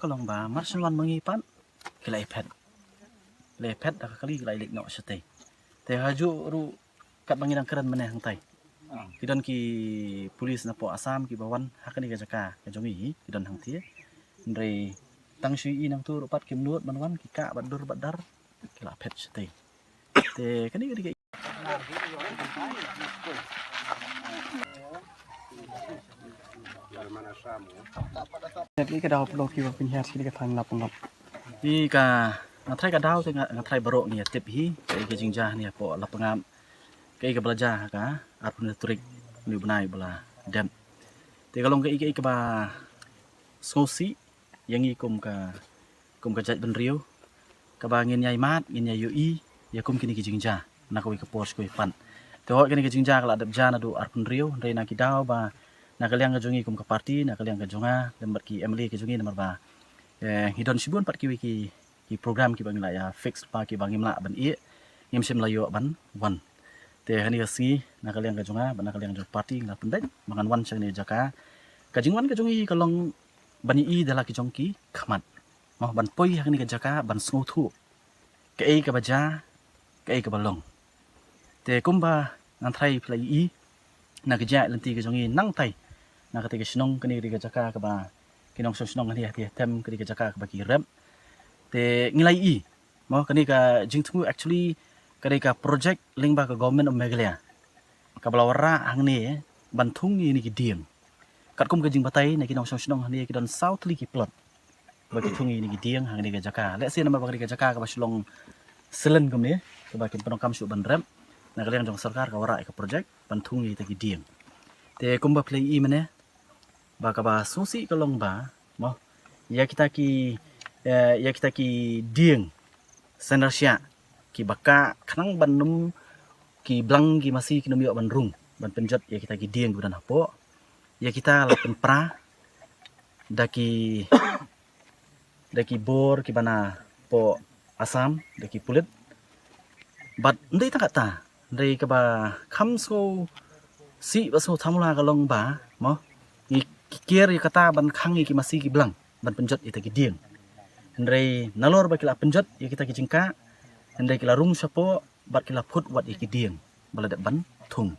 kalau ba marsulan mengipan kila lepet dah kali kila ilik nok sete te haju ru kat bangidang keran meneh hantai kidon ki polis na po Asam ki bawan hakani ka jaka ka jongi kidon hang tie ndre tang shui nang tu rupat kim nuot banwan ki ka badur badar kila pet sete te kani ki Jadi ke dau pelok ki pin hias ki ka thang lap ngap. Di ka ngatrai ka dau te ngatrai barok ni tip hi ke jingjah ni po lap ngam. Ke ka belajar ka apun trik ni benai bela dem. Te kalong ke ba sosi yang i kum ka jat ben riu. Ka ba ngin yai mat ngin yai ui ya kum kini ki jingjah na ko ka pos ko pan. Te ho kini ki jingjah kala adap jana du apun riu re na ki dau ba nak kalian ngajungi kum ke parti nak kalian ngajunga lembat ki Emily ki jungi nomor ba hidon sibun pat ki program ki bang la ya fix pa ki bang imla ban i ngim sim la yo ban wan te hani si nak kalian ngajunga ban nak kalian ngajung parti la pendai mangan wan chang ni jaka kajingwan ka jungi kalong ban i dala ki jongki khmat mau ban poi hani ka jaka ban sngu thu ke ka baja ke ka balong te kumba nganthai plai i nak ja lenti ka jungi nang tai nak ketika senong kini ketika jaka ke ba kinong senong ni hati tem ketika jaka ke bagi rem te ngilai i mo kini ka jingtu actually ketika project ling ba ke government of Meghalaya ka balawara hang ni bantung ni ki diem kat kum ke jing batai na kinong senong ni ki don southly ki plot bagi tungi ni ki diem hang ni ke jaka let's say nama bagi ke jaka ke ba sulong selen kum ni ke ba kin penokam su ban rem na kalian jong sarkar ka wara ke project bantung ni ki diem te kumba play i mane ba ka ba susi kalong ba mo ya kita ki dieng senarsia ki baka kanang banum ki blang ki masih ki nomio ban rung ban penjat ya kita ki dieng budan hapo ya kita lapen pra daki bor ki bana po Asam daki pulit bat ndai ta kata ndai ka ba kham so si baso thamula kalong ba mo kikir kata ban khangi ki masih ki blang ban penjat ita ki dieng ndrei nalor ba kila penjat ya kita ki jingka ndrei kila rung sapo bat kila phut wat ki dieng balada ban thung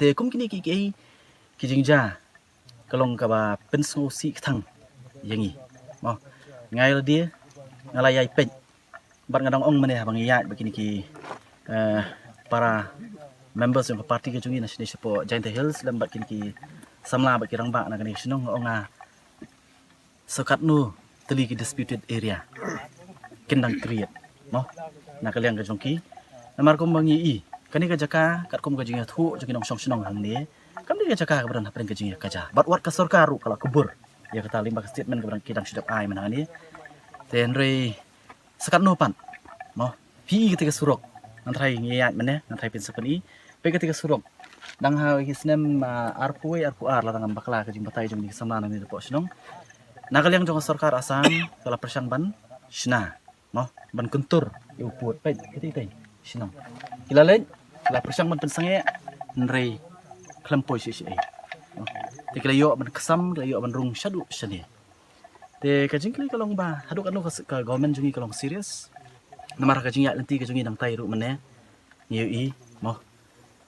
te kum kini ki jingja kalong ka ba penso si thang yangi mo ngai la dia ngalai ai pej bat ngadang ong mane bang ya begini ki para members yang parti ke jungi nasional support Giant Hills dan bat kini ki samla baki rang ba na kani sinong onga sokat nu teli ki disputed area kendang create no na kalian ka jongki namar kum bangi i kani ka jaka kat kum ka jinga thu joki nong song sinong hang ni kam ni ka jaka ka beran hapren ka jinga kaja bat wat ka sorkaru kala kubur ya kata limba statement ka beran kidang sidap ai mana ni tenre sekat nu pan no pi ketika surok antrai ngiyat mane antrai pin sekali pe ketika surok dang ha hisnem arpuai arpuar la tangam bakla ka jing batai jong ni sama ni po sinong nakaliang jong sarkar Asam kala persang ban sina no ban kuntur yu put pe kiti sinong kilalen la persang ban pensange nrei klempoi si no te kila yo ban kesam kila yo ban rung shadu shani te ka jing kli kalong ba haduk anu ka government jungi kalong serious namar ka jing ya lenti ka jungi dang tai ru mane yu i mo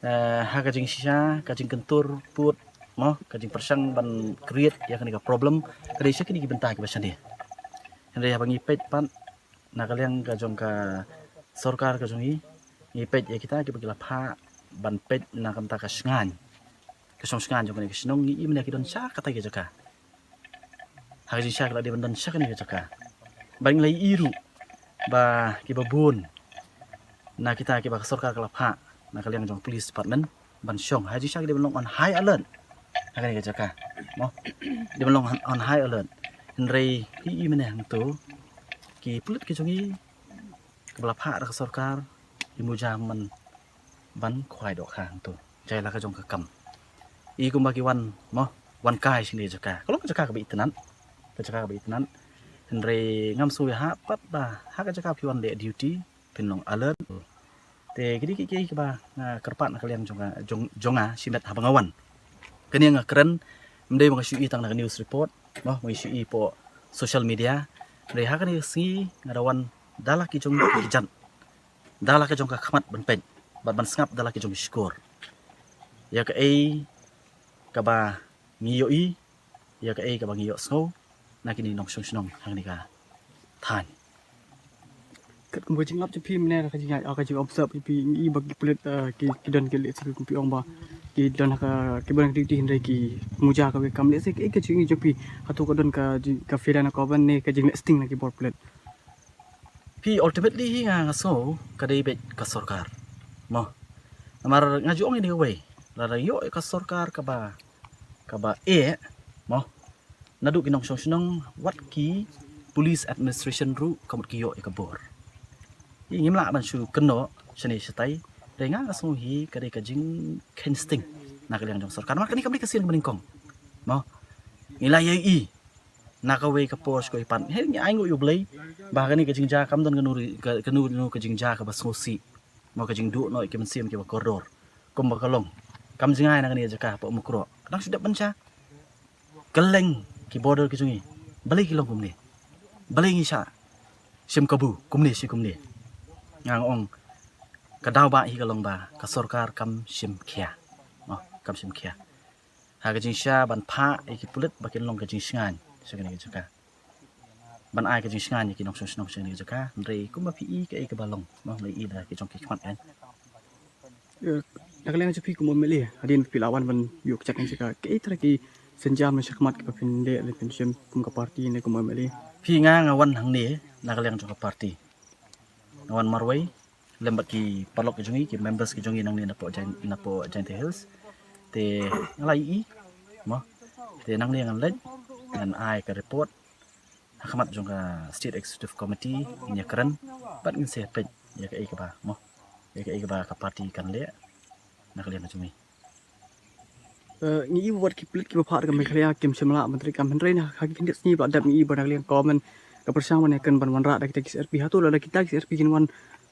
ha kajing sisa kajing kentur put mo kajing persang ban create ya kani ka problem kali sa kini gibenta ki basan dia henry bangi pet pan na kaliang ka jong ka sarkar ka jongi ni pet ya kita ki bagila pha ban pet na kamta ka sngan ka song sngan jong kani snong ni imna ki don sa kata ki jaka ha kajing sa kala dia ban don sa kani ka jaka bang lai iru ba ki babun na kita ki ba sarkar kala pha na kalian jong police department ban syong haji syak dia belong on high alert akan ka jaka mo dia belong on high alert henry hi mene hang tu ki pulut ki jongi kebala pha ra sarkar imu jaman ban khwai dok hang tu jai la ka jong ka kam i kum bagi wan mo wan kai sini jaka kalau ka jaka ka bi tenan ka jaka ka bi tenan henry ngam su ha pat ba ha ka jaka piwan le duty pinong alert te kini ki ba kerpat nak kalian jonga simet habangawan kini nga keren mendai mga sui tang na news report no mga sui po social media reha kan si ngarawan dala ki jong kijan dala ka jong ka khamat ban pen ban sngap dala ki jong skor ya ka ei ka ba ngiyo I ya ka ei ka ba ngiyo snow na kini nong snong hang ni ka than kat kumbu jing up jepi mene ka jing ka jing observe jepi I bagi pelit ki don ke le sepi kumpi ong ba ki don ka ban di hin ki muja ka kam le se ke jing jepi hatu ka don ka fira na ka ban ne ka jing sting na ki bor pelit pi ultimately hi nga so ka dei bet ka sarkar mo amar ngaju ong ini we la yo ka sarkar ka ba mo nadu kinong snong wat ki police administration ru kamut ki yo ka bor ngim la ban su keno shani satai renga asu hi kare ka jing kensting na ka jong sarkar ma kani kamli ka sin baning kong mo ngilai I na ka we ka pos ko ipan he ngi ai ngo yu blai ba ka ni ka jing ja kam don ka nu ka jing ja ka ba so si mo ka jing du noi ke man sim ke ba koridor kom ba ka long kam jing ai na ka ni ja ka pa mu kro nang sudah ban cha keleng ki border ki jungi balai ki long kum ni balai ngi sha sim kabu kum ni si kum ni ngang ong ka daw ba hi ka long ba ka sarkar kam sim khia mo kam sim khia ha ka jing sha ban pha e ki pulit ba kin long ka jing sngan segini juga ban ai ka jing sngan ni ki nong snong segini juga re kum ba pi I ka e ka balong mo le I da ki jong ki khmat kan nak leng jepi kumbu mele adin pi lawan ban yuk chak ni ka ke tra ki senjam na shakmat ka pin le pin sim kum ka party ne kumbu mele pi nga ngawan hang ni nak leng jong ka party ngawan marway lembat ki palok ki jongi ki members ki jongi nang ni na po Giant Hills te ngalai I mo te nang ni ngan lej ngan ai ka report khamat jong ka state executive committee nya kran bat ngin se pe ya ka ai ka ba mo ya ka ai ka ba ka party kan le nak leng jongi ngi buat ki pelit ki bapak ka mekhlia kim semla menteri kam hendrai na hagi kindik ni ba dap ngi ba nak komen ka bersama ne kan ban ra da kita SRP hatu la kita SRP kin wan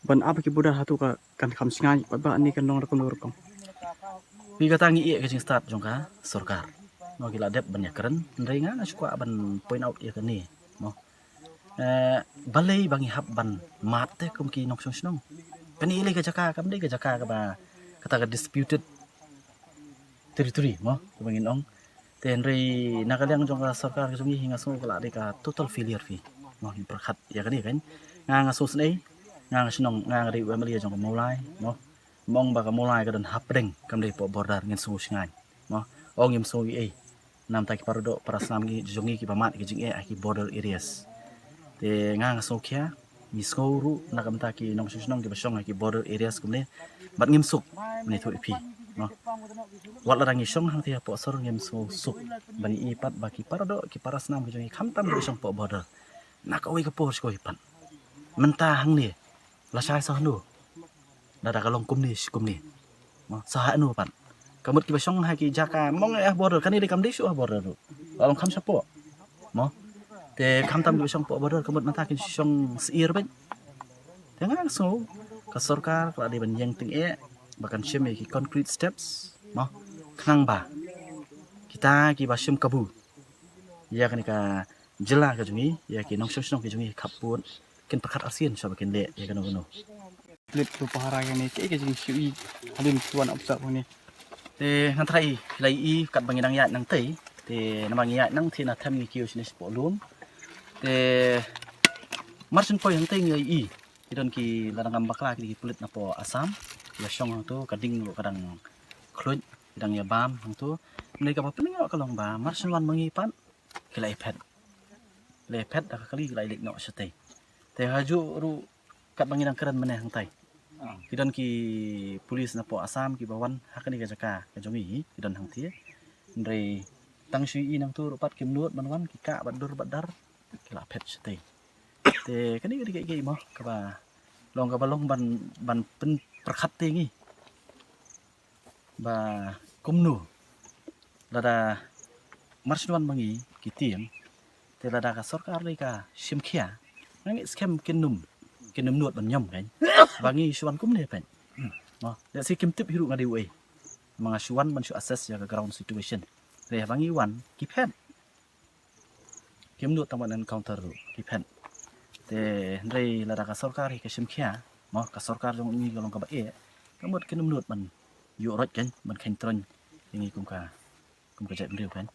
ban apa ki budak hatu ka kan kham singai ba ni kan long rakam rakam pi kata ngi ka jing start jong ka sarkar mo gila dep ban ya kran ndai nga sukwa ban point out ya ka ni mo balai bangi hab ban mat te kum ki nok snong kani ile ka jaka kam dei ka jaka ka ba kata ka disputed territory mo bangin ong ten rei nakaliang jong ka sarkar ka jungi hinga so kala de ka total failure fi mo ni perkhat ya kan kan nga so snei nga snong nga ri wa mali jong ka mulai mo mong ba ka mulai ka don hapdeng kam dei po border ngin so sngai mo ong im so I nam ta ki parodo para snam gi jongi ki pamat ki jing ki border areas te nga so kya ni so ru nakam ta ki nong snong ki basong ki border areas kumne bat ngim suk ni thu pi no wat larang isong hang tia po sor ngem so suk bani ipat baki parado ki paras nam ki jongi khamtam ki isong po border nak oi ka pos ko ipan menta hang ni la sai so nu dada kalong kum ni mo sa ha nu pan kamut ki basong ha ki jaka mong border kan ni kam di su border ru long kham sa po mo te khamtam ki isong po border kamut menta ki isong seir ban tengang so ka sarkar ka di ban yang ting bahkan sheme ki concrete steps mo khnang ba kita ki basim kabu ya kan ka jela ka jungi ya ki nong snong ki jungi khapun ken pakhat asien sa bakin le ya kan no pelit tu pahara ni ke jing sui adin tuan observe ni te ngan thai lai I kat bangin ya nang tei te namang ya nang thina tham ni kiu sinis po lum te marsin po yang tei ngai I idon ki ladang bakla ki pelit na po Assam ya song tu kading lo kadang khluj kadang ya bam hang tu nei ka pening ka long ba marsin wan mangipan kilai pet da kali kilai lek no sate te haju ru kat bangin keren meneh hang tai kidon ki polis na po Assam ki bawan hakani ka jaka ka jongi kidon hang tie ndrei tang sui I nang tu rupat kim nuot banwan ki ka badur badar kila pet sate te kani ki mo ka ba long ka balong ban pen perkhat te ngi ba kumnu lada marswan mangi ki tiang te lada ka sarkar le ka sim khia ngi scam kinum nuot ban nyom kan bangi suan kum ne pen mo da si kim tip hiru ngadi we mga suan ban su assess ya ka ground situation le bangi wan ki pen kiếm được tầm an counter ki pen te ndai la ka sarkar hi ka shim khia mo ka sarkar jong ni ka long ka ba e ka mot ke num nut man yu rot kan man khen tron ni kum ka jai brio pen